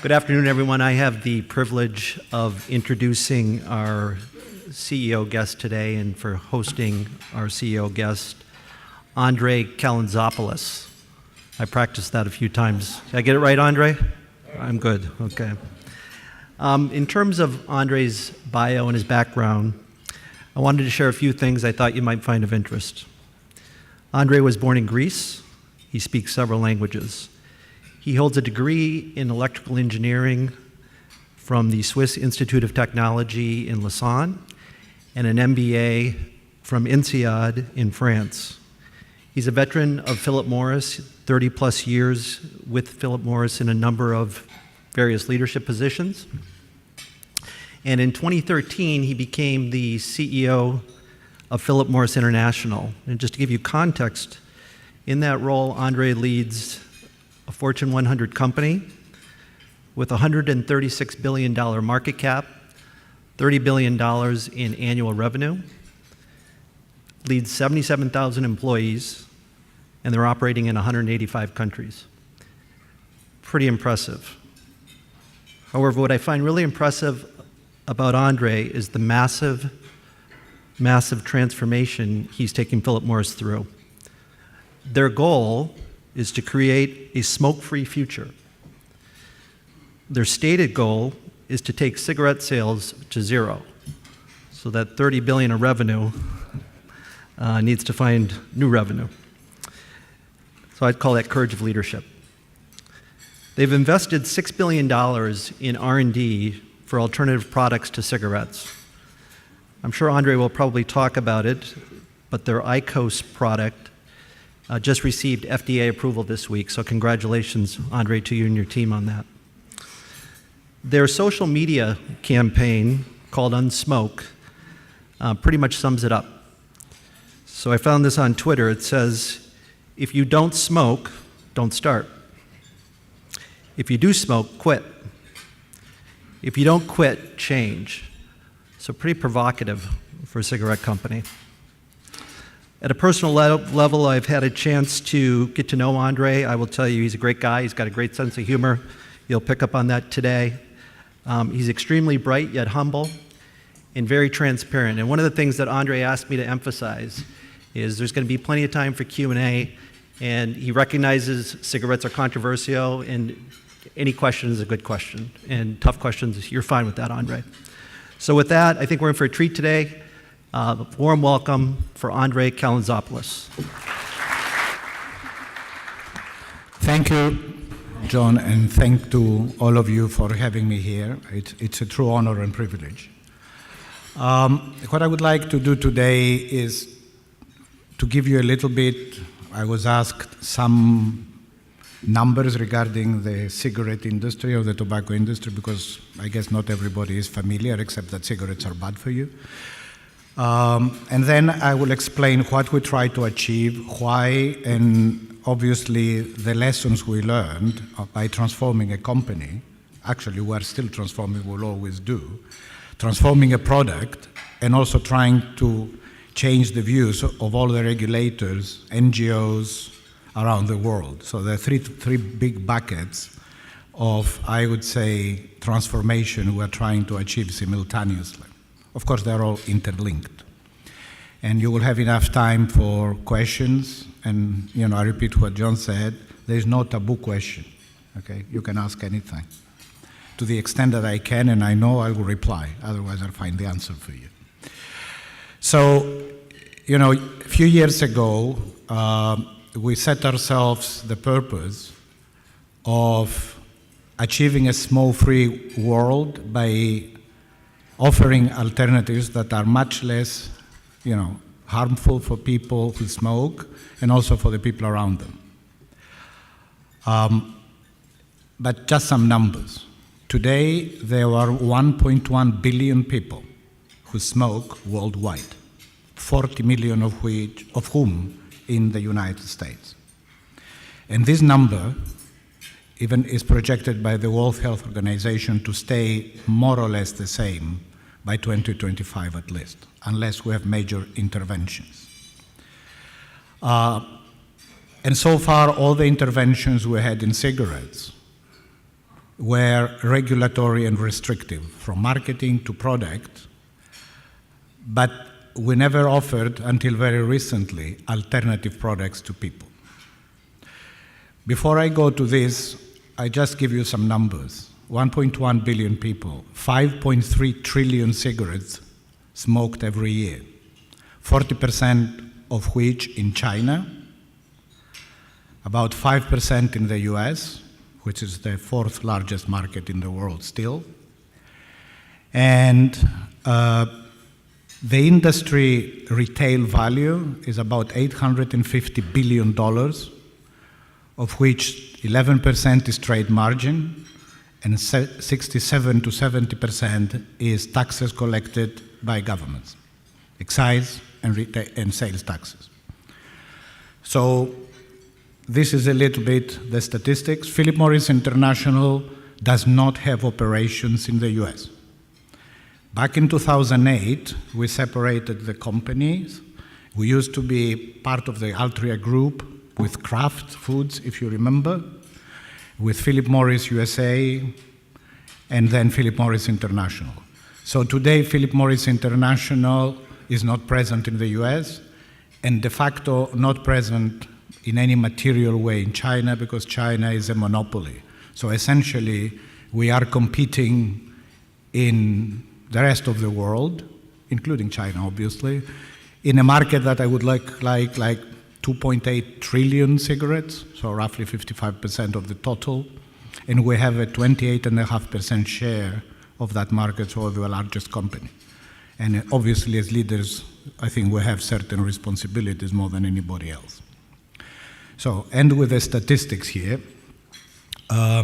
Good afternoon, everyone. I have the privilege of introducing our CEO guest today and for hosting our CEO guest, André Calantzopoulos. I practiced that a few times. Did I get it right, André? I'm good, okay. In terms of André's bio and his background, I wanted to share a few things I thought you might find of interest. André was born in Greece. He speaks several languages. He holds a degree in electrical engineering from the Swiss Institute of Technology in Lausanne and an MBA from INSEAD in France. He's a veteran of Philip Morris, 30 plus years with Philip Morris in a number of various leadership positions. And in 2013, he became the CEO of Philip Morris International. And just to give you context, in that role, André leads a Fortune 100 company with $136 billion market cap, $30 billion in annual revenue, leads 77,000 employees, and they're operating in 185 countries. Pretty impressive. However, what I find really impressive about André is the massive transformation he's taking Philip Morris through. Their goal is to create a smoke-free future. Their stated goal is to take cigarette sales to zero. So that 30 billion of revenue needs to find new revenue. So I'd call that courage of leadership. They've invested $6 billion in R&D for alternative products to cigarettes. I'm sure André will probably talk about it, but their IQOS product just received FDA approval this week, so congratulations, André, to you and your team on that. Their social media campaign, called Unsmoke, pretty much sums it up. So I found this on Twitter. It says, if you don't smoke, don't start. If you do smoke, quit. If you don't quit, change. So pretty provocative for a cigarette company. At a personal level, I've had a chance to get to know André. I will tell you, he's a great guy. He's got a great sense of humor. You'll pick up on that today. He's extremely bright, yet humble, and very transparent. And one of the things that André asked me to emphasize is there's going to be plenty of time for Q&A, and he recognizes cigarettes are controversial, and any question is a good question. And tough questions, you're fine with that, André. So with that, I think we're in for a treat today. Warm welcome for André Calantzopoulos. Thank you, John, and thank to all of you for having me here. It's a true honor and privilege. What I would like to do today is to give you a little bit, I was asked some numbers regarding the cigarette industry or the tobacco industry, because I guess not everybody is familiar, except that cigarettes are bad for you. And then I will explain what we try to achieve, why, and obviously the lessons we learned by transforming a company. Actually, we are still transforming, we'll always do. Transforming a product and also trying to change the views of all the regulators, NGOs around the world. So there are three big buckets of, I would say, transformation we're trying to achieve simultaneously. Of course, they're all interlinked. And you will have enough time for questions. And, I repeat what John said, there's no taboo question, okay? You can ask anything. To the extent that I can, and I know I will reply. Otherwise, I'll find the answer for you. So, a few years ago, we set ourselves the purpose of achieving a smoke-free world by offering alternatives that are much less, harmful for people who smoke and also for the people around them. But just some numbers. Today, there are 1.1 billion people who smoke worldwide, 40 million of whom in the United States. And this number even is projected by the World Health Organization to stay more or less the same by 2025 at least, unless we have major interventions. And so far, all the interventions we had in cigarettes were regulatory and restrictive, from marketing to product, but we never offered, until very recently, alternative products to people. Before I go to this, I just give you some numbers. 1.1 billion people, 5.3 trillion cigarettes smoked every year, 40% of which in China, about 5% in the US, which is the fourth largest market in the world still. And the industry retail value is about $850 billion, of which 11% is trade margin, and 67 to 70% is taxes collected by governments, excise and sales taxes. So this is a little bit the statistics. Philip Morris International does not have operations in the US. Back in 2008, we separated the companies. We used to be part of the Altria Group with Kraft Foods, if you remember, with Philip Morris USA, and then Philip Morris International. So today, Philip Morris International is not present in the US, and de facto not present in any material way in China, because China is a monopoly. So essentially, we are competing in the rest of the world, including China, obviously, in a market that I would like 2.8 trillion cigarettes, so roughly 55% of the total, and we have a 28.5% share of that market, so we're the largest company. And obviously, as leaders, I think we have certain responsibilities more than anybody else. So, end with the statistics here. I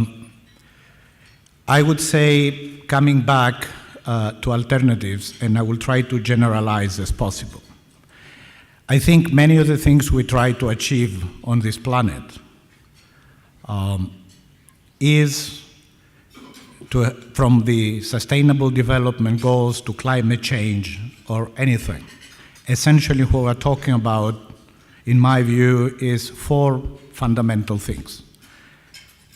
would say, coming back to alternatives, and I will try to generalize as possible. I think many of the things we try to achieve on this planet is from the Sustainable Development Goals to climate change or anything. Essentially, what we're talking about, in my view, is four fundamental things.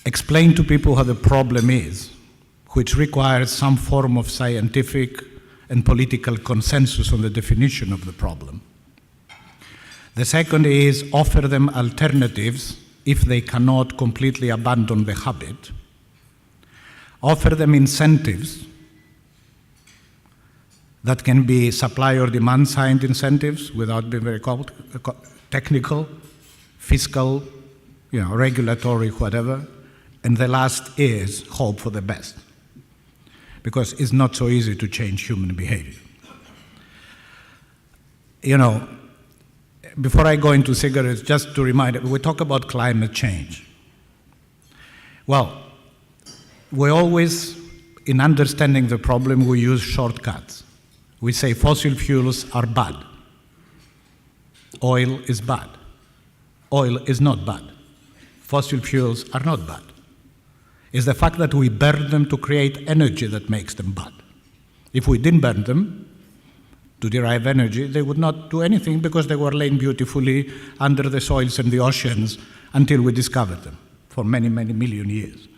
Explain to people what the problem is, which requires some form of scientific and political consensus on the definition of the problem. The second is offer them alternatives if they cannot completely abandon the habit. Offer them incentives that can be supply or demand side incentives without being very technical, fiscal, regulatory, whatever. And the last is hope for the best, because it's not so easy to change human behavior. Before I go into cigarettes, just to remind you, we talk about climate change. Well, we always, in understanding the problem, we use shortcuts. We say fossil fuels are bad. Oil is bad. Oil is not bad. Fossil fuels are not bad. It's the fact that we burn them to create energy that makes them bad. If we didn't burn them to derive energy, they would not do anything, because they were laying beautifully under the soils and the oceans until we discovered them for many, many million years.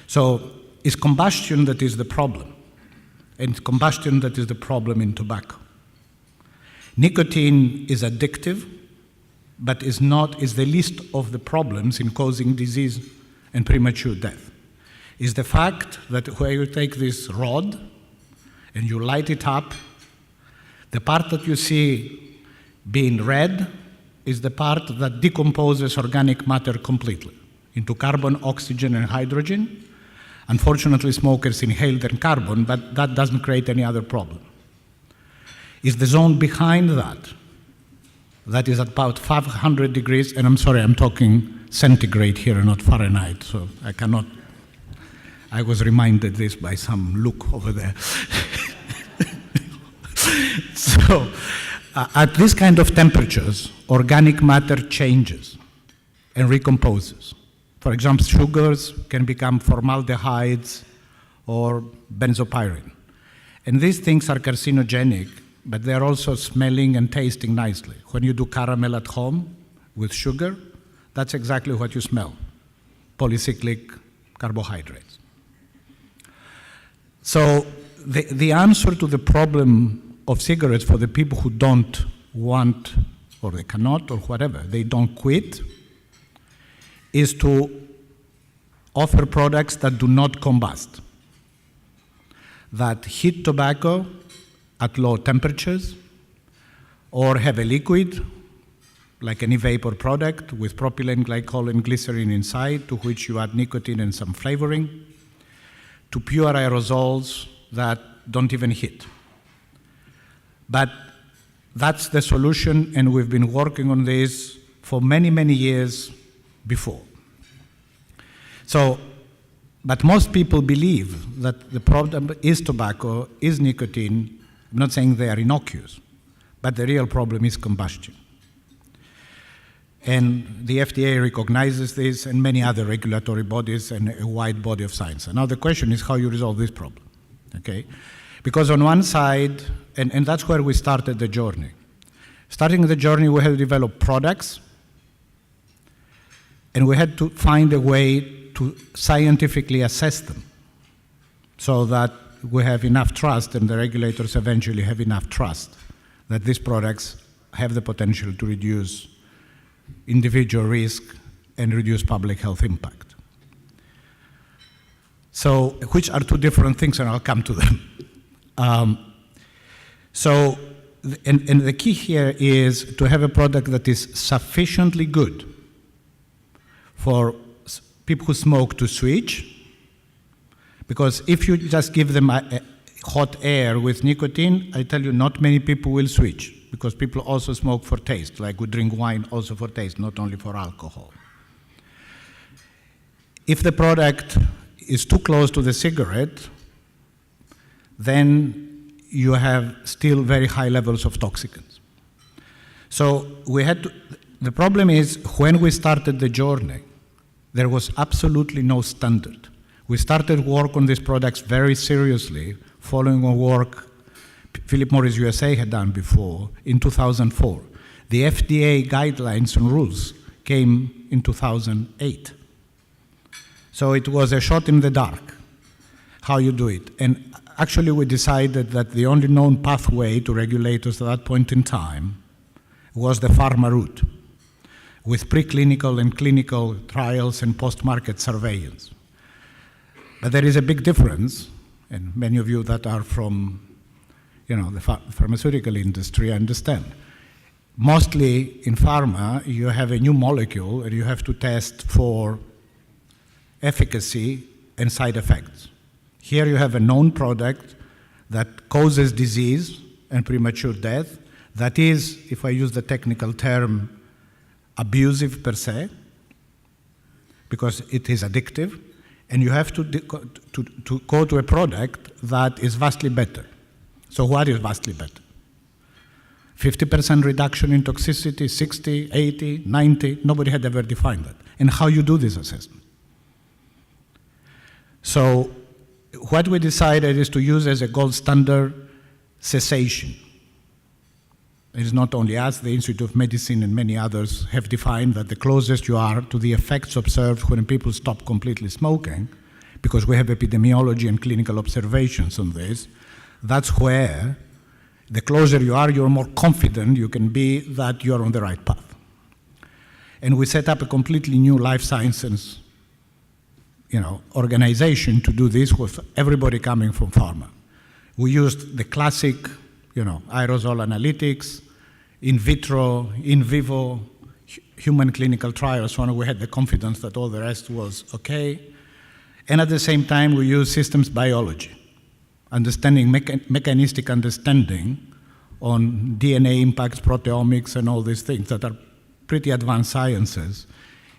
So it's combustion that is the problem, and it's combustion that is the problem in tobacco. Nicotine is addictive, but is the least of the problems in causing disease and premature death. Is the fact that where you take this rod and you light it up, the part that you see being red is the part that decomposes organic matter completely into carbon, oxygen, and hydrogen. Unfortunately, smokers inhale their carbon, but that doesn't create any other problem. Is the zone behind that is at about 500 degrees, and I'm sorry, I'm talking centigrade here, not Fahrenheit, so I was reminded this by some look over there. So, at this kind of temperatures, organic matter changes and recomposes. For example, sugars can become formaldehydes or benzopyrene. And these things are carcinogenic, but they're also smelling and tasting nicely. When you do caramel at home with sugar, that's exactly what you smell: polycyclic carbohydrates. So the answer to the problem of cigarettes for the people who don't want, or they cannot, or whatever, they don't quit, is to offer products that do not combust, that heat tobacco at low temperatures, or have a liquid, like an e-vapor product with propylene glycol and glycerin inside, to which you add nicotine and some flavoring, to pure aerosols that don't even hit. But that's the solution, and we've been working on this for many, many years before. So, but most people believe that the problem is tobacco, is nicotine. I'm not saying they are innocuous, but the real problem is combustion. And the FDA recognizes this, and many other regulatory bodies, and a wide body of science. And now the question is how you resolve this problem, okay? Because on one side, and that's where we started the journey. Starting the journey, we had to develop products, and we had to find a way to scientifically assess them so that we have enough trust, and the regulators eventually have enough trust that these products have the potential to reduce individual risk and reduce public health impact. So, which are two different things, and I'll come to them. And the key here is to have a product that is sufficiently good for people who smoke to switch, because if you just give them a hot air with nicotine, I tell you, not many people will switch, because people also smoke for taste, like we drink wine also for taste, not only for alcohol. If the product is too close to the cigarette, then you have still very high levels of toxicants. So the problem is, when we started the journey, there was absolutely no standard. We started work on these products very seriously, following on work Philip Morris USA had done before in 2004. The FDA guidelines and rules came in 2008. So it was a shot in the dark, how you do it. And actually we decided that the only known pathway to regulators at that point in time was the pharma route, with preclinical and clinical trials and post-market surveillance. But there is a big difference, and many of you that are from the pharmaceutical industry understand. Mostly in pharma, you have a new molecule and you have to test for efficacy and side effects. Here you have a known product that causes disease and premature death, that is, if I use the technical term, abusive per se, because it is addictive, and you have to go to a product that is vastly better. So what is vastly better? 50% reduction in toxicity, 60, 80, 90, nobody had ever defined that. And how you do this assessment? So what we decided is to use as a gold standard cessation. It is not only us, the Institute of Medicine and many others have defined that the closest you are to the effects observed when people stop completely smoking, because we have epidemiology and clinical observations on this, that's where the closer you are, you're more confident you can be that you're on the right path. And we set up a completely new life sciences organization to do this with everybody coming from pharma. We used the classic aerosol analytics, in vitro, in vivo, human clinical trials, when we had the confidence that all the rest was okay. And at the same time, we use systems biology, understanding, mechanistic understanding on DNA impacts, proteomics, and all these things that are pretty advanced sciences,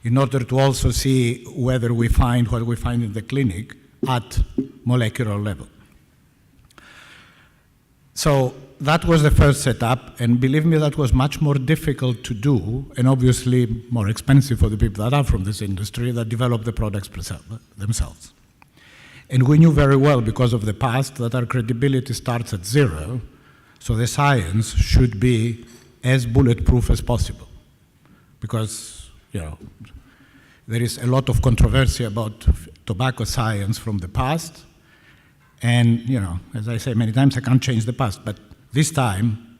in order to also see whether we find what we find in the clinic at molecular level. So that was the first setup, and believe me, that was much more difficult to do, and obviously more expensive for the people that are from this industry that develop the products themselves. And we knew very well, because of the past, that our credibility starts at zero, so the science should be as bulletproof as possible. Because, there is a lot of controversy about tobacco science from the past, And, as I say many times, I can't change the past, but this time,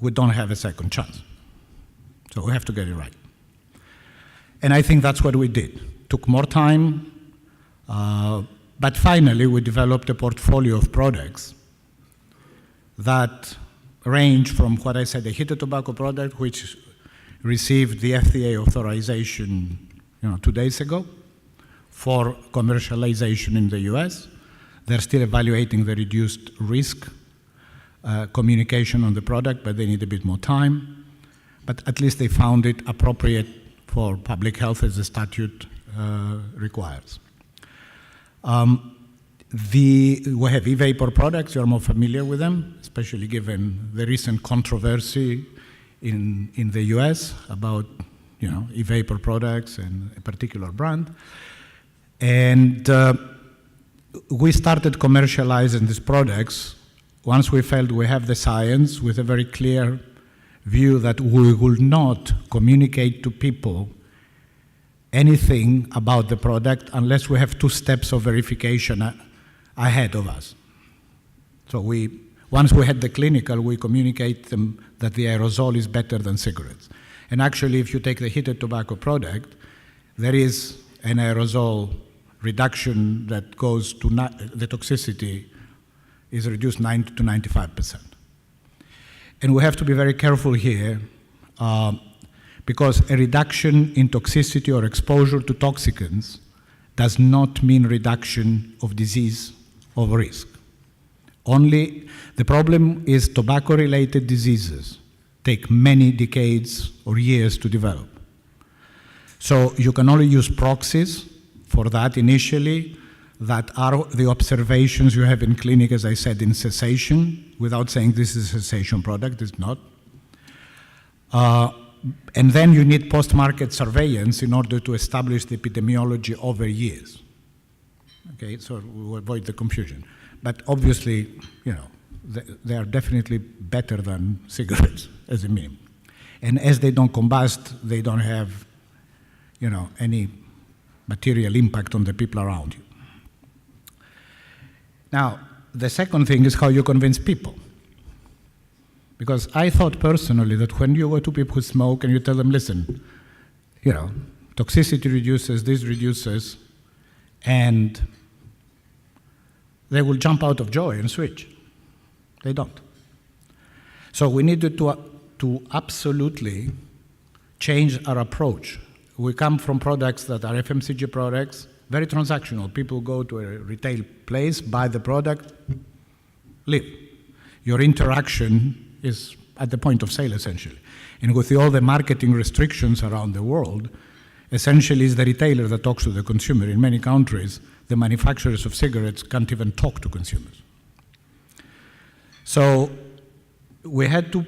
we don't have a second chance. So we have to get it right. And I think that's what we did. Took more time, but finally we developed a portfolio of products that range from what I said, a heated tobacco product, which received the FDA authorization 2 days ago for commercialization in the US. They're still evaluating the reduced risk communication on the product, but they need a bit more time. But at least they found it appropriate for public health as the statute requires. We have e-vapor products. You're more familiar with them, especially given the recent controversy in the US about e-vapor products and a particular brand. And we started commercializing these products once we felt we have the science with a very clear view that we will not communicate to people anything about the product unless we have 2 steps of verification ahead of us. So once we had the clinical, we communicate them that the aerosol is better than cigarettes. And actually, if you take the heated tobacco product, there is an aerosol reduction that goes to the toxicity is reduced 90 to 95%. And we have to be very careful here because a reduction in toxicity or exposure to toxicants does not mean reduction of disease or risk. Only the problem is tobacco-related diseases take many decades or years to develop. So you can only use proxies for that initially, that are the observations you have in clinic, as I said, in cessation, without saying this is a cessation product, it's not. And then you need post-market surveillance in order to establish the epidemiology over years. Okay, so we avoid the confusion. But obviously, they are definitely better than cigarettes as a minimum. And as they don't combust, they don't have, any material impact on the people around you. Now, the second thing is how you convince people. Because I thought personally that when you go to people who smoke and you tell them, listen, toxicity reduces, this reduces, and they will jump out of joy and switch. They don't. So we needed to absolutely change our approach. We come from products that are FMCG products, very transactional. People go to a retail place, buy the product, leave. Your interaction is at the point of sale, essentially. And with all the marketing restrictions around the world, essentially it's the retailer that talks to the consumer. In many countries, the manufacturers of cigarettes can't even talk to consumers. So we had to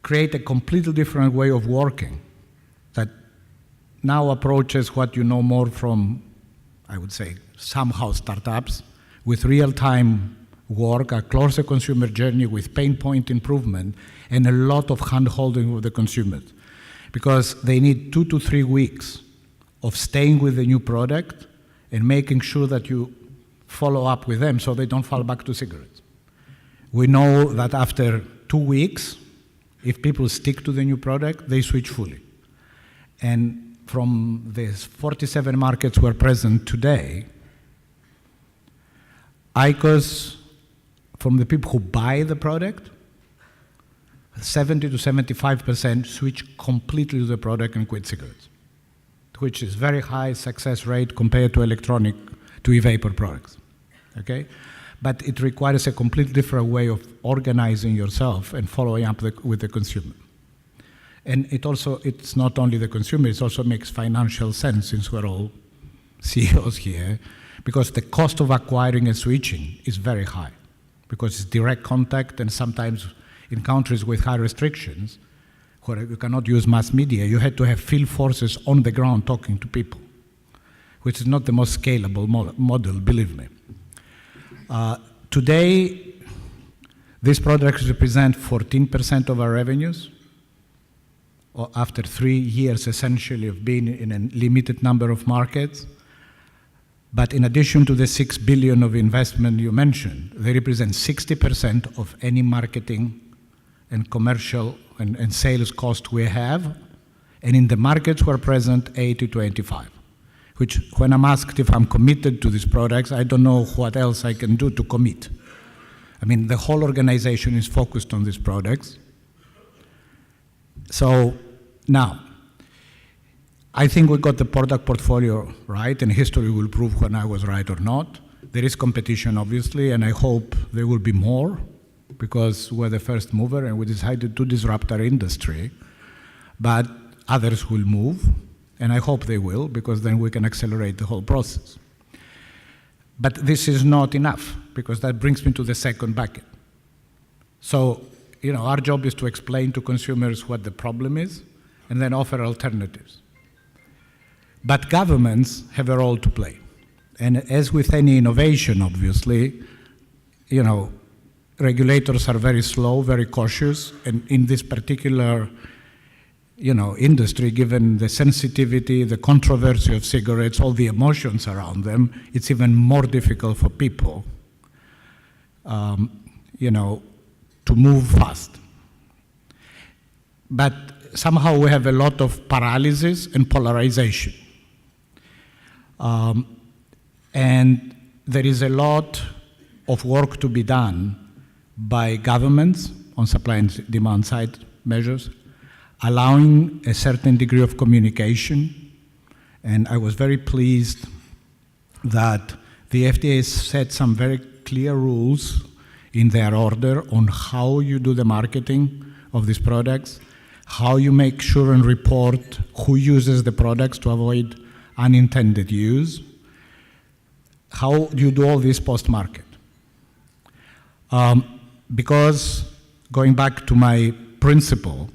create a completely different way of working that now approaches what you know more from, I would say, somehow startups, with real-time work, a closer consumer journey with pain point improvement, and a lot of hand-holding with the consumers. Because they need 2 to 3 weeks of staying with the new product and making sure that you follow up with them so they don't fall back to cigarettes. We know that after 2 weeks, if people stick to the new product, they switch fully. And from the 47 markets we're present today, IQOS, from the people who buy the product, 70 to 75% switch completely to the product and quit cigarettes, which is very high success rate compared to e-vapor products, okay? But it requires a completely different way of organizing yourself and following up with the consumer. And it's not only the consumer, it also makes financial sense since we're all CEOs here, because the cost of acquiring and switching is very high, because it's direct contact, and sometimes in countries with high restrictions, where you cannot use mass media, you had to have field forces on the ground talking to people, which is not the most scalable model, believe me. Today, these products represent 14% of our revenues, or after 3 years essentially of being in a limited number of markets. But in addition to the 6 billion of investment you mentioned, they represent 60% of any marketing and commercial and sales cost we have. And in the markets we're present, 80 to 85. Which, when I'm asked if I'm committed to these products, I don't know what else I can do to commit. I mean, the whole organization is focused on these products. So now, I think we got the product portfolio right, and history will prove when I was right or not. There is competition, obviously, and I hope there will be more, because we're the first mover and we decided to disrupt our industry. But others will move, and I hope they will, because then we can accelerate the whole process. But this is not enough, because that brings me to the second bucket. So, our job is to explain to consumers what the problem is, and then offer alternatives. But governments have a role to play. And as with any innovation, obviously, regulators are very slow, very cautious, and in this particular industry, given the sensitivity, the controversy of cigarettes, all the emotions around them, it's even more difficult for people, to move fast. But somehow we have a lot of paralysis and polarization. And there is a lot of work to be done by governments on supply and demand side measures, allowing a certain degree of communication. And I was very pleased that the FDA set some very clear rules in their order on how you do the marketing of these products, how you make sure and report who uses the products to avoid unintended use, how you do all this post-market. Because, going back to my principle,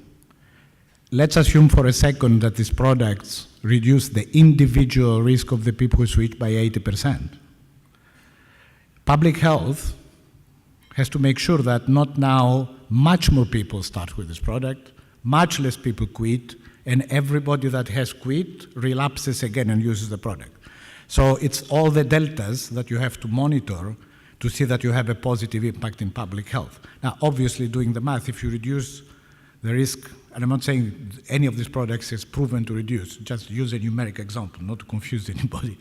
let's assume for a second that these products reduce the individual risk of the people who switch by 80%. Public health has to make sure that not now much more people start with this product, much less people quit, and everybody that has quit relapses again and uses the product. So it's all the deltas that you have to monitor to see that you have a positive impact in public health. Now, obviously, doing the math, if you reduce the risk, and I'm not saying any of these products is proven to reduce, just use a numeric example, not to confuse anybody.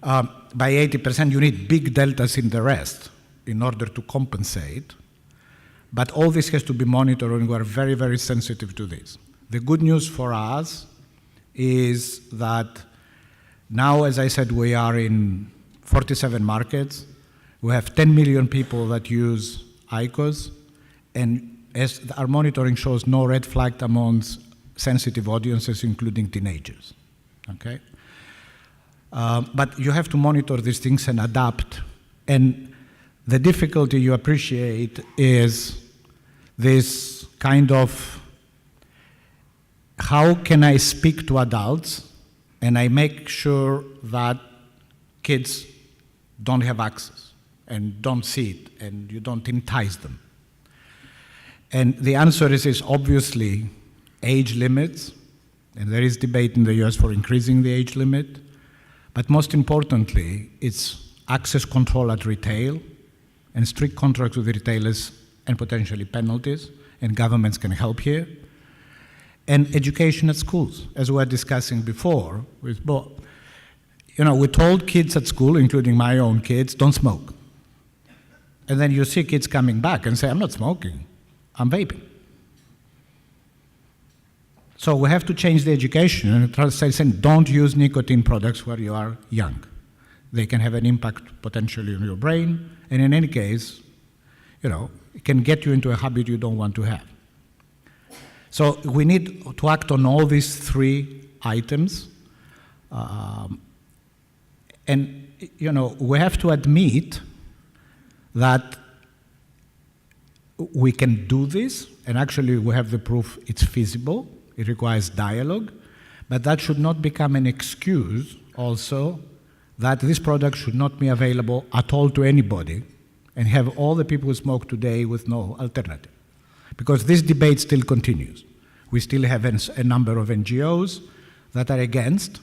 By 80%, you need big deltas in the rest in order to compensate. But all this has to be monitored, and we are very, very sensitive to this. The good news for us is that now, as I said, we are in 47 markets. We have 10 million people that use IQOS, and as our monitoring shows, no red flag amongst sensitive audiences, including teenagers. Okay? But you have to monitor these things and adapt. And the difficulty you appreciate is this kind of, how can I speak to adults and I make sure that kids don't have access and don't see it and you don't entice them? And the answer is obviously age limits, and there is debate in the US for increasing the age limit, but most importantly, it's access control at retail and strict contracts with the retailers and potentially penalties, and governments can help here. And education at schools, as we were discussing before. We told kids at school, including my own kids, don't smoke. And then you see kids coming back and say, I'm not smoking, I'm vaping. So we have to change the education and try to say, don't use nicotine products where you are young. They can have an impact potentially on your brain, and in any case, it can get you into a habit you don't want to have. So we need to act on all these three items. And we have to admit that we can do this, and actually we have the proof it's feasible. It requires dialogue, but that should not become an excuse also that this product should not be available at all to anybody and have all the people who smoke today with no alternative. Because this debate still continues. We still have a number of NGOs that are against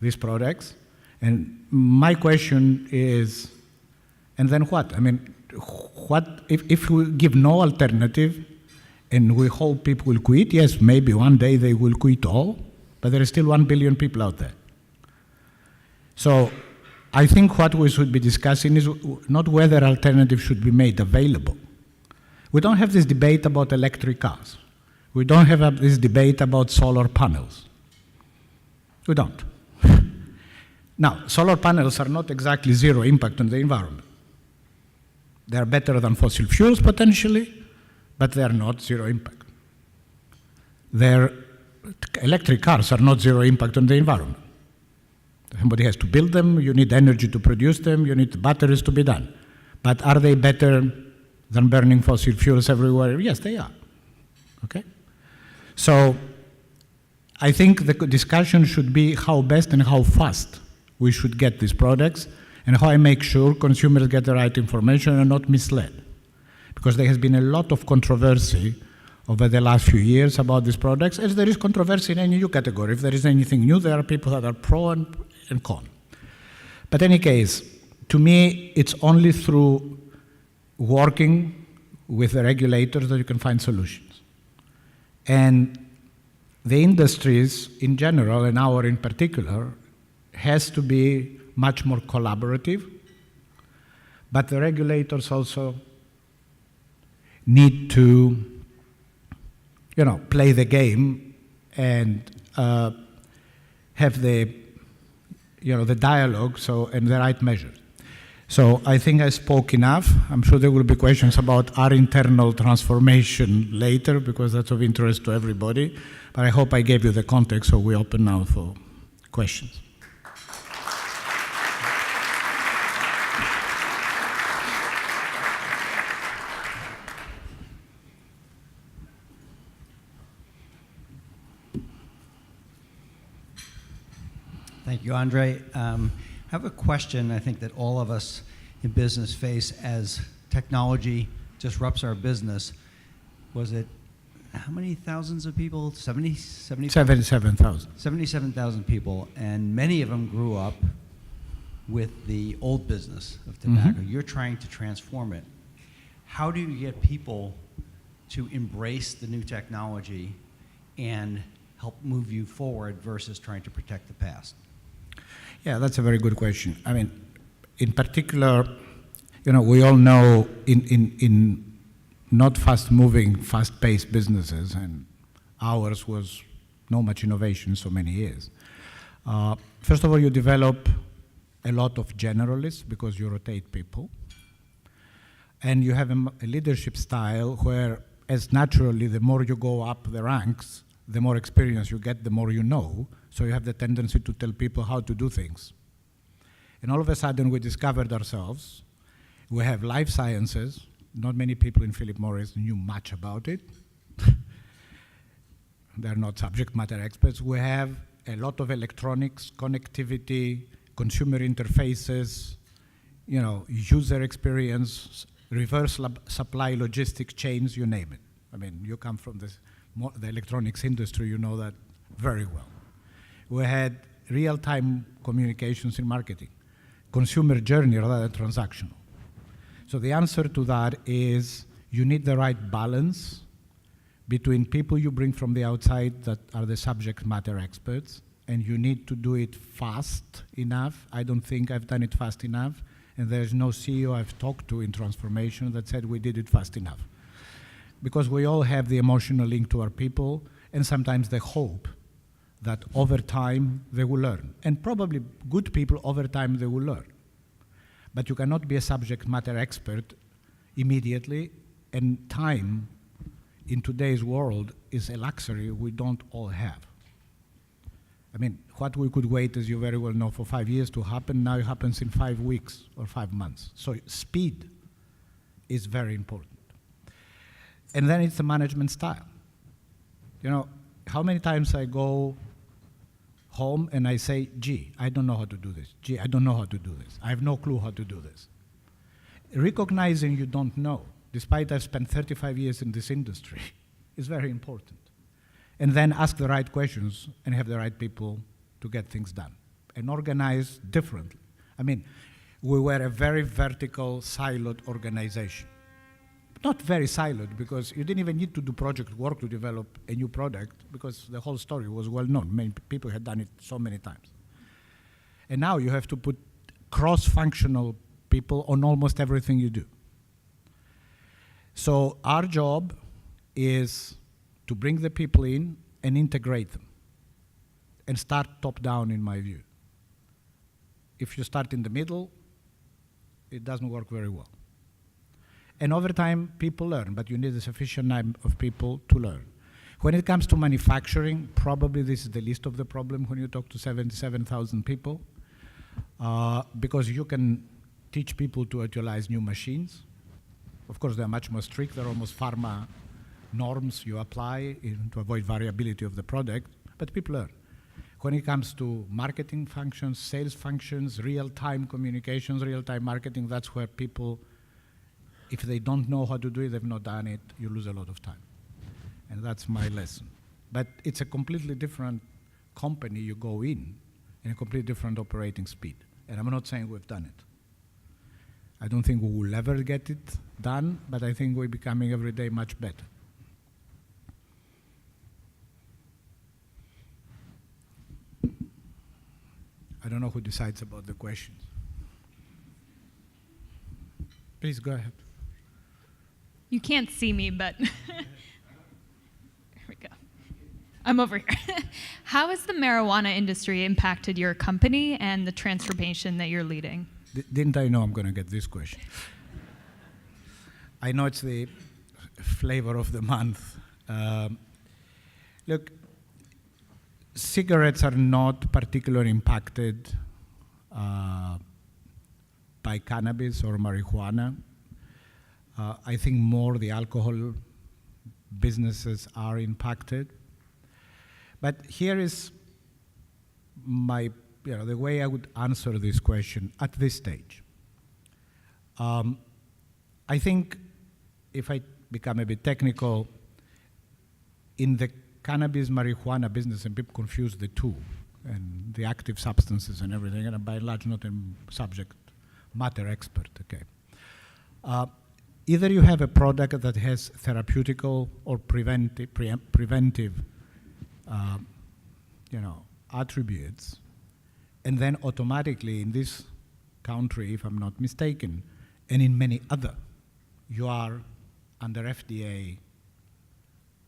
these products, And my question is, and then what? I mean, what if we give no alternative and we hope people will quit? Yes, maybe one day they will quit all, but there are still 1 billion people out there. So I think what we should be discussing is not whether alternatives should be made available. We don't have this debate about electric cars. We don't have this debate about solar panels. We don't. Now, solar panels are not exactly zero impact on the environment. They are better than fossil fuels potentially, but they are not zero impact. Electric cars are not zero impact on the environment. Somebody has to build them, you need energy to produce them, you need batteries to be done. But are they better than burning fossil fuels everywhere? Yes, they are. Okay? So I think the discussion should be how best and how fast we should get these products, and how I make sure consumers get the right information and not misled. Because there has been a lot of controversy over the last few years about these products, as there is controversy in any new category. If there is anything new, there are people that are pro and con. But in any case, to me, it's only through working with the regulators that you can find solutions. And the industries in general, and our in particular, has to be much more collaborative, but the regulators also need to, play the game and have the dialogue and the right measures. So I think I spoke enough. I'm sure there will be questions about our internal transformation later, because that's of interest to everybody. But I hope I gave you the context, so we open now for questions. Thank you, André. I have a question I think that all of us in business face as technology disrupts our business. Was it how many thousands of people? 77,000. 77,000 people, and many of them grew up with the old business of tobacco. Mm-hmm. You're trying to transform it. How do you get people to embrace the new technology and help move you forward versus trying to protect the past? Yeah, that's a very good question. I mean, in particular, we all know in not fast-moving, fast-paced businesses, and ours was not much innovation so many years. First of all, you develop a lot of generalists because you rotate people. And you have a leadership style where, as naturally, the more you go up the ranks, the more experience you get, the more you know. So you have the tendency to tell people how to do things. And all of a sudden, we discovered ourselves. We have life sciences. Not many people in Philip Morris knew much about it. They're not subject matter experts. We have a lot of electronics, connectivity, consumer interfaces, user experience, reverse supply logistic chains, you name it. I mean, you come from the electronics industry, you know that very well. We had real-time communications in marketing, consumer journey rather than transactional. So the answer to that is you need the right balance between people you bring from the outside that are the subject matter experts, and you need to do it fast enough. I don't think I've done it fast enough, and there's no CEO I've talked to in transformation that said we did it fast enough. Because we all have the emotional link to our people, and sometimes the hope that over time they will learn. And probably good people over time they will learn. But you cannot be a subject matter expert immediately, and time in today's world is a luxury we don't all have. I mean, what we could wait, as you very well know, for 5 years to happen, now it happens in 5 weeks or 5 months. So speed is very important. And then it's the management style. How many times I go home and I say, gee, I don't know how to do this. Gee, I don't know how to do this. I have no clue how to do this. Recognizing you don't know, despite I've spent 35 years in this industry, is very important. And then ask the right questions and have the right people to get things done. and organized differently. I mean, we were a very vertical, siloed organization. Not very siloed, because you didn't even need to do project work to develop a new product, because the whole story was well known. Many people had done it so many times. And now you have to put cross-functional people on almost everything you do. So our job is to bring the people in and integrate them, and start top-down, in my view. If you start in the middle, it doesn't work very well. And over time, people learn, but you need a sufficient number of people to learn. When it comes to manufacturing, probably this is the least of the problem when you talk to 77,000 people, because you can teach people to utilize new machines. Of course, they're much more strict. They're almost pharma norms you apply to avoid variability of the product, but people learn. When it comes to marketing functions, sales functions, real-time communications, real-time marketing, that's where people, if they don't know how to do it, they've not done it, you lose a lot of time. And that's my lesson. But it's a completely different company you go in, and a completely different operating speed. And I'm not saying we've done it. I don't think we will ever get it done, but I think we're becoming every day much better. I don't know who decides about the questions. Please go ahead. You can't see me, but here we go. I'm over here. How has the marijuana industry impacted your company and the transformation that you're leading? Didn't I know I'm going to get this question? I know it's the flavor of the month. Look, cigarettes are not particularly impacted by cannabis or marijuana. I think more the alcohol businesses are impacted. But here is the way I would answer this question at this stage. I think if I become a bit technical, in the cannabis marijuana business, and people confuse the two, and the active substances and everything, and I'm by and large not a subject matter expert, okay. Either you have a product that has therapeutical or preventive attributes, and then automatically in this country, if I'm not mistaken, and in many other, you are under FDA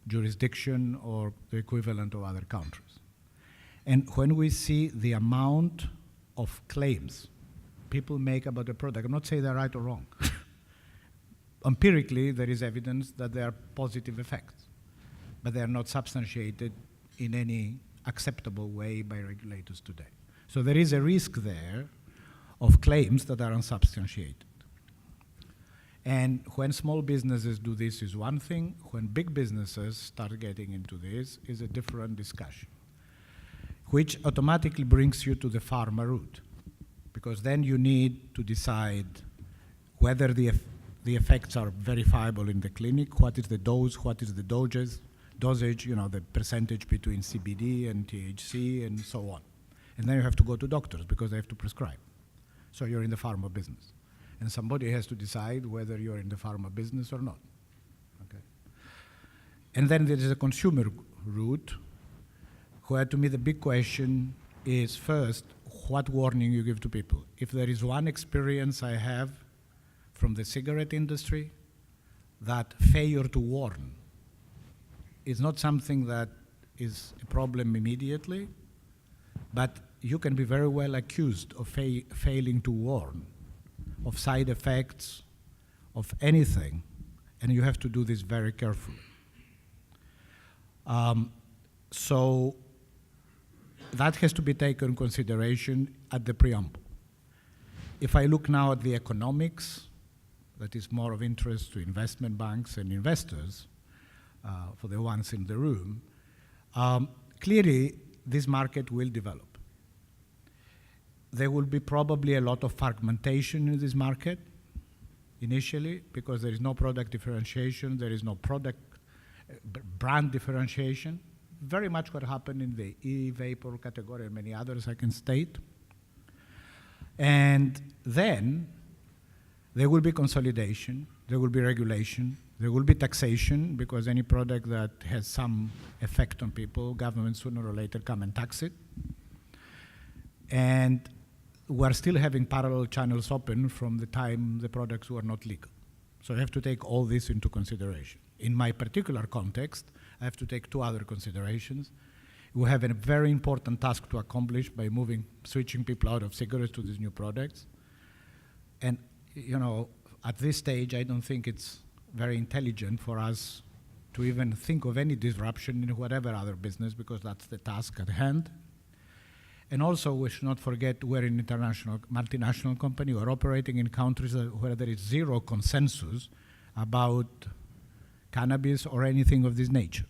jurisdiction or the equivalent of other countries. And when we see the amount of claims people make about the product, I'm not saying they're right or wrong. Empirically, there is evidence that there are positive effects, but they are not substantiated in any acceptable way by regulators today. So there is a risk there of claims that are unsubstantiated. And when small businesses do this is one thing, when big businesses start getting into this is a different discussion, which automatically brings you to the pharma route, because then you need to decide whether the effects are verifiable in the clinic, what is the dose, what is the dosage, the percentage between CBD and THC and so on. And then you have to go to doctors because they have to prescribe. So you're in the pharma business. And somebody has to decide whether you're in the pharma business or not. Okay. And then there is a consumer route, where to me the big question is first, what warning you give to people. If there is one experience I have from the cigarette industry, that failure to warn is not something that is a problem immediately, but you can be very well accused of failing to warn, of side effects, of anything, and you have to do this very carefully. So that has to be taken into consideration at the preamble. If I look now at the economics, that is more of interest to investment banks and investors, for the ones in the room, clearly this market will develop. There will be probably a lot of fragmentation in this market initially, because there is no product differentiation, there is no brand differentiation. Very much what happened in the e-vapor category and many others I can state. And then there will be consolidation, there will be regulation, there will be taxation, because any product that has some effect on people, government sooner or later come and tax it. And we're still having parallel channels open from the time the products were not legal. So I have to take all this into consideration. In my particular context, I have to take two other considerations. We have a very important task to accomplish by switching people out of cigarettes to these new products. And, you know, at this stage, I don't think it's very intelligent for us to even think of any disruption in whatever other business, because that's the task at hand. And also, we should not forget we're an international, multinational company. We're operating in countries where there is zero consensus about cannabis or anything of this nature.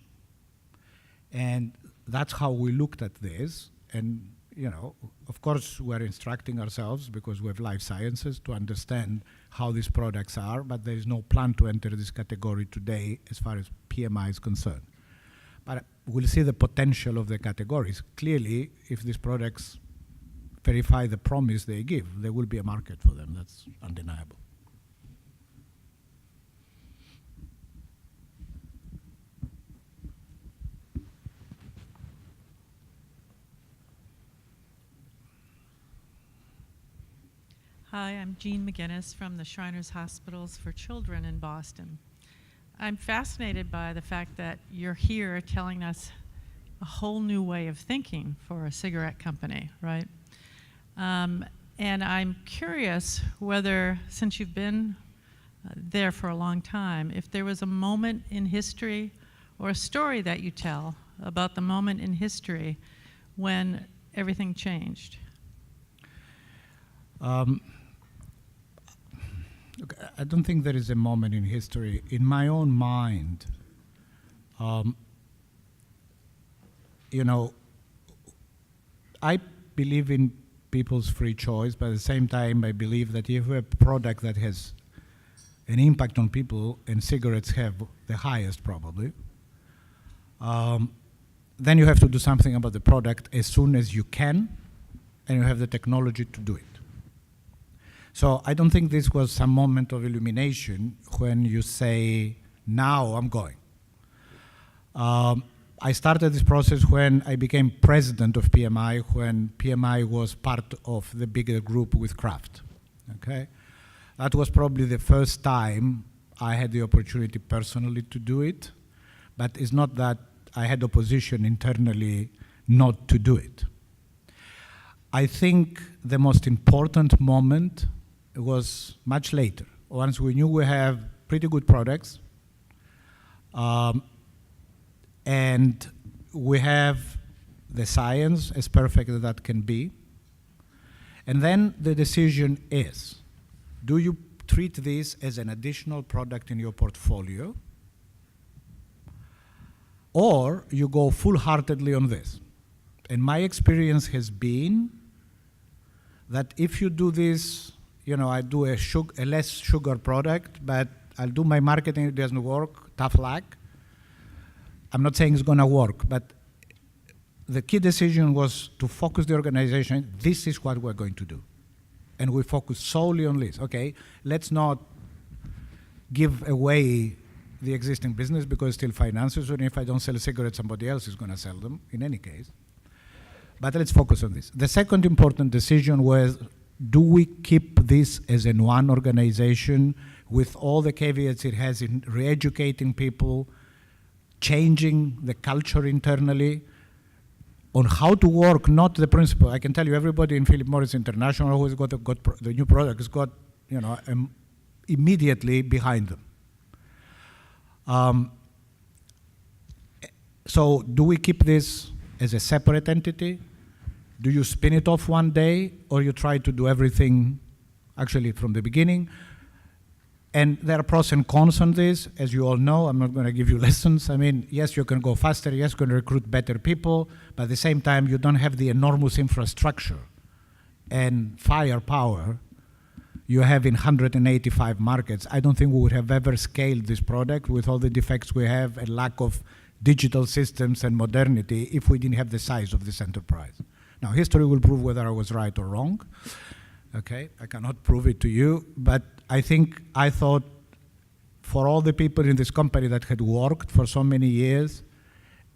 And that's how we looked at this. And, you know, of course, we're instructing ourselves, because we have life sciences, to understand how these products are, but there is no plan to enter this category today as far as PMI is concerned. But we'll see the potential of the categories. Clearly, if these products verify the promise they give, there will be a market for them. That's undeniable. Hi, I'm Jean McGinnis from the Shriners Hospitals for Children in Boston. I'm fascinated by the fact that you're here telling us a whole new way of thinking for a cigarette company, right? And I'm curious whether, since you've been there for a long time, if there was a moment in history or a story that you tell about the moment in history when everything changed. Look, I don't think there is a moment in history. In my own mind, you know, I believe in people's free choice, but at the same time, I believe that if you have a product that has an impact on people, and cigarettes have the highest probably, then you have to do something about the product as soon as you can, and you have the technology to do it. So I don't think this was some moment of illumination when you say, now I'm going. I started this process when I became president of PMI, when PMI was part of the bigger group with Kraft, okay? That was probably the first time I had the opportunity personally to do it, but it's not that I had opposition internally not to do it. I think the most important moment was much later, once we knew we have pretty good products, and we have the science as perfect as that can be. And then the decision is, do you treat this as an additional product in your portfolio, or you go full-heartedly on this? And my experience has been that if you do this, you know, I do a less sugar product, but I'll do my marketing, it doesn't work, tough luck. I'm not saying it's gonna work, but the key decision was to focus the organization, this is what we're going to do. And we focus solely on this. Okay, let's not give away the existing business because it still finances, and if I don't sell cigarettes, somebody else is gonna sell them, in any case. But let's focus on this. The second important decision was, do we keep this as in one organization with all the caveats it has in re-educating people, changing the culture internally on how to work, not the principle. I can tell you everybody in Philip Morris International who has got the new product has got, you know, immediately behind them. So do we keep this as a separate entity? Do you spin it off one day, or you try to do everything actually from the beginning? And there are pros and cons on this. As you all know, I'm not going to give you lessons. I mean, yes, you can go faster, yes, you can recruit better people, but at the same time, you don't have the enormous infrastructure and firepower you have in 185 markets. I don't think we would have ever scaled this product with all the defects we have and lack of digital systems and modernity if we didn't have the size of this enterprise. Now, history will prove whether I was right or wrong. Okay, I cannot prove it to you, but I thought for all the people in this company that had worked for so many years,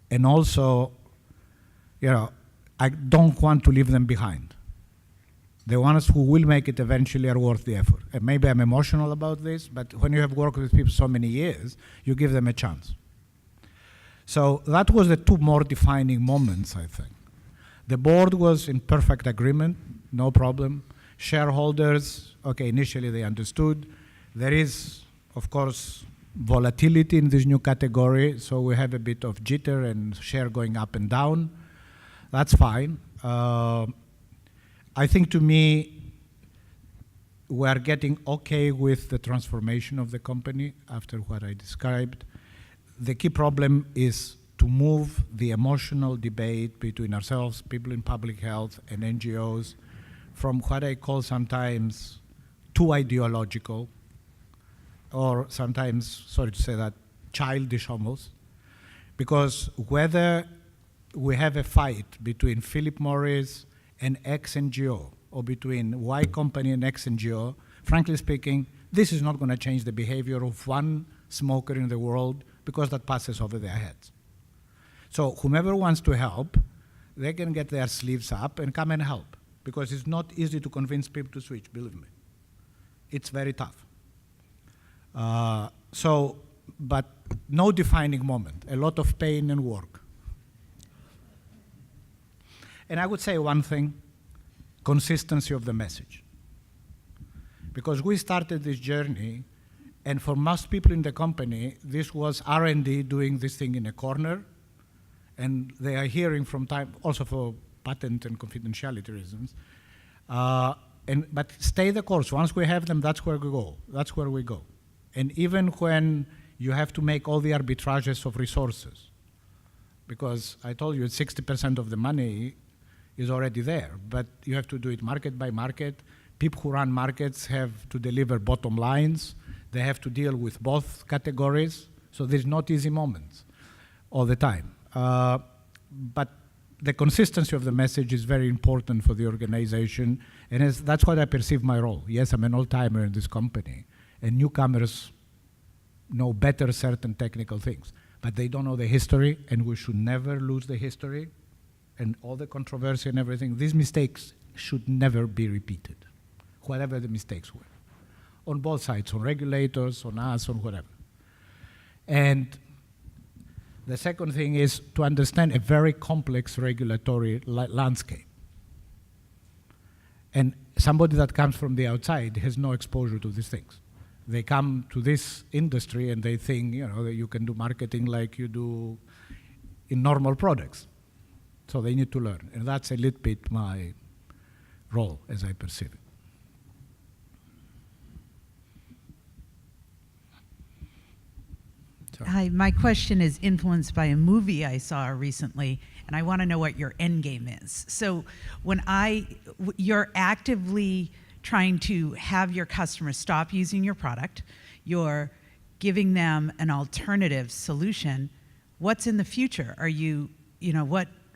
and also, I don't want to leave them behind. The ones who will make it eventually are worth the effort. And maybe I'm emotional about this, but when you have worked with people so many years, you give them a chance. So that was the two more defining moments, I think. The board was in perfect agreement, no problem. Shareholders, okay, initially they understood. There is, of course, volatility in this new category, so we have a bit of jitter and share going up and down. That's fine. I think to me, we are getting okay with the transformation of the company after what I described. The key problem is to move the emotional debate between ourselves, people in public health, and NGOs from what I call sometimes too ideological, or sometimes, sorry to say that, childish almost. Because whether we have a fight between Philip Morris and X NGO, or between Y company and X NGO, frankly speaking, this is not going to change the behavior of one smoker in the world, because that passes over their heads. So whomever wants to help, they can get their sleeves up and come and help, because it's not easy to convince people to switch, believe me. It's very tough. But no defining moment, a lot of pain and work. And I would say one thing, consistency of the message. Because we started this journey, and for most people in the company, this was R&D doing this thing in a corner, and they are hearing from time, also for patent and confidentiality reasons. But stay the course. Once we have them, that's where we go. That's where we go. And even when you have to make all the arbitrages of resources, because I told you 60% of the money is already there, but you have to do it market by market. People who run markets have to deliver bottom lines. They have to deal with both categories. So there's not easy moments all the time. But the consistency of the message is very important for the organization, and that's what I perceive my role. Yes, I'm an old-timer in this company, and newcomers know better certain technical things, but they don't know the history, and we should never lose the history, and all the controversy and everything. These mistakes should never be repeated, whatever the mistakes were, on both sides, on regulators, on us, on whatever. And the second thing is to understand a very complex regulatory landscape. And somebody that comes from the outside has no exposure to these things. They come to this industry and they think, that you can do marketing like you do in normal products. So they need to learn. And that's a little bit my role as I perceive it. Hi, my question is influenced by a movie I saw recently, and I want to know what your end game is. So you're actively trying to have your customers stop using your product, you're giving them an alternative solution. What's in the future? Are you,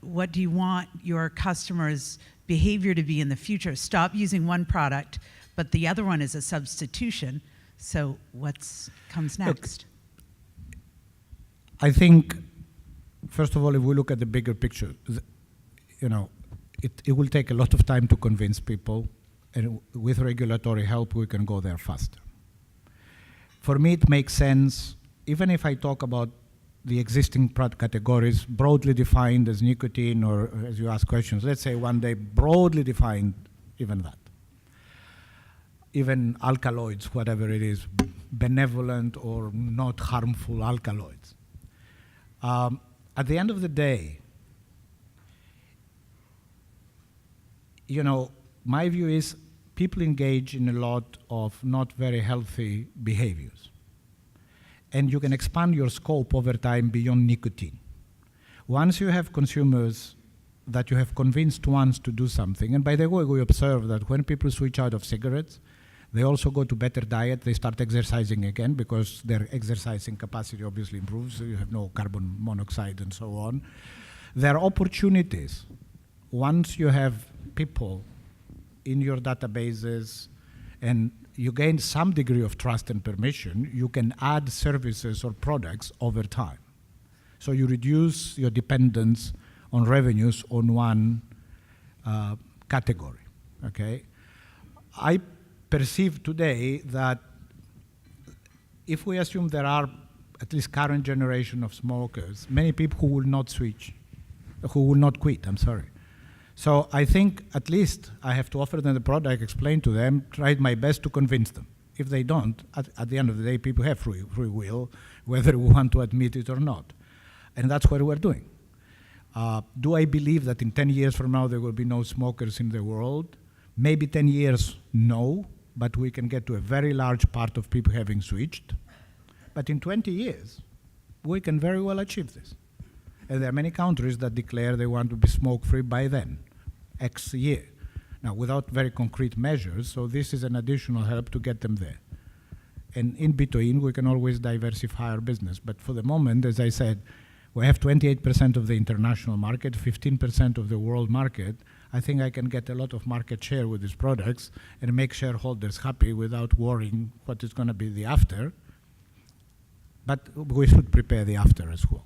what do you want your customers' behavior to be in the future? Stop using one product, but the other one is a substitution. So what comes next? Look, I think, first of all, if we look at the bigger picture, it will take a lot of time to convince people, and with regulatory help, we can go there faster. For me, it makes sense, even if I talk about the existing product categories broadly defined as nicotine, or as you ask questions, let's say one day broadly defined even that. Even alkaloids, whatever it is, benevolent or not harmful alkaloids. At the end of the day, my view is people engage in a lot of not very healthy behaviors. And you can expand your scope over time beyond nicotine. Once you have consumers that you have convinced once to do something, and by the way, we observe that when people switch out of cigarettes, they also go to better diet, they start exercising again because their exercising capacity obviously improves, so you have no carbon monoxide and so on. There are opportunities. Once you have people in your databases and you gain some degree of trust and permission, you can add services or products over time. So you reduce your dependence on revenues on one category, okay? I perceive today that if we assume there are at least current generation of smokers, many people who will not switch, who will not quit, I'm sorry. So I think at least I have to offer them the product, explain to them, try my best to convince them. If they don't, at the end of the day, people have free will, whether we want to admit it or not. And that's what we're doing. Do I believe that in 10 years from now there will be no smokers in the world? Maybe 10 years, no, but we can get to a very large part of people having switched. But in 20 years, we can very well achieve this. And there are many countries that declare they want to be smoke-free by then, X year. Now, without very concrete measures, so this is an additional help to get them there. And in between, we can always diversify our business. But for the moment, as I said, we have 28% of the international market, 15% of the world market. I think I can get a lot of market share with these products and make shareholders happy without worrying what is going to be the after. But we should prepare the after as well.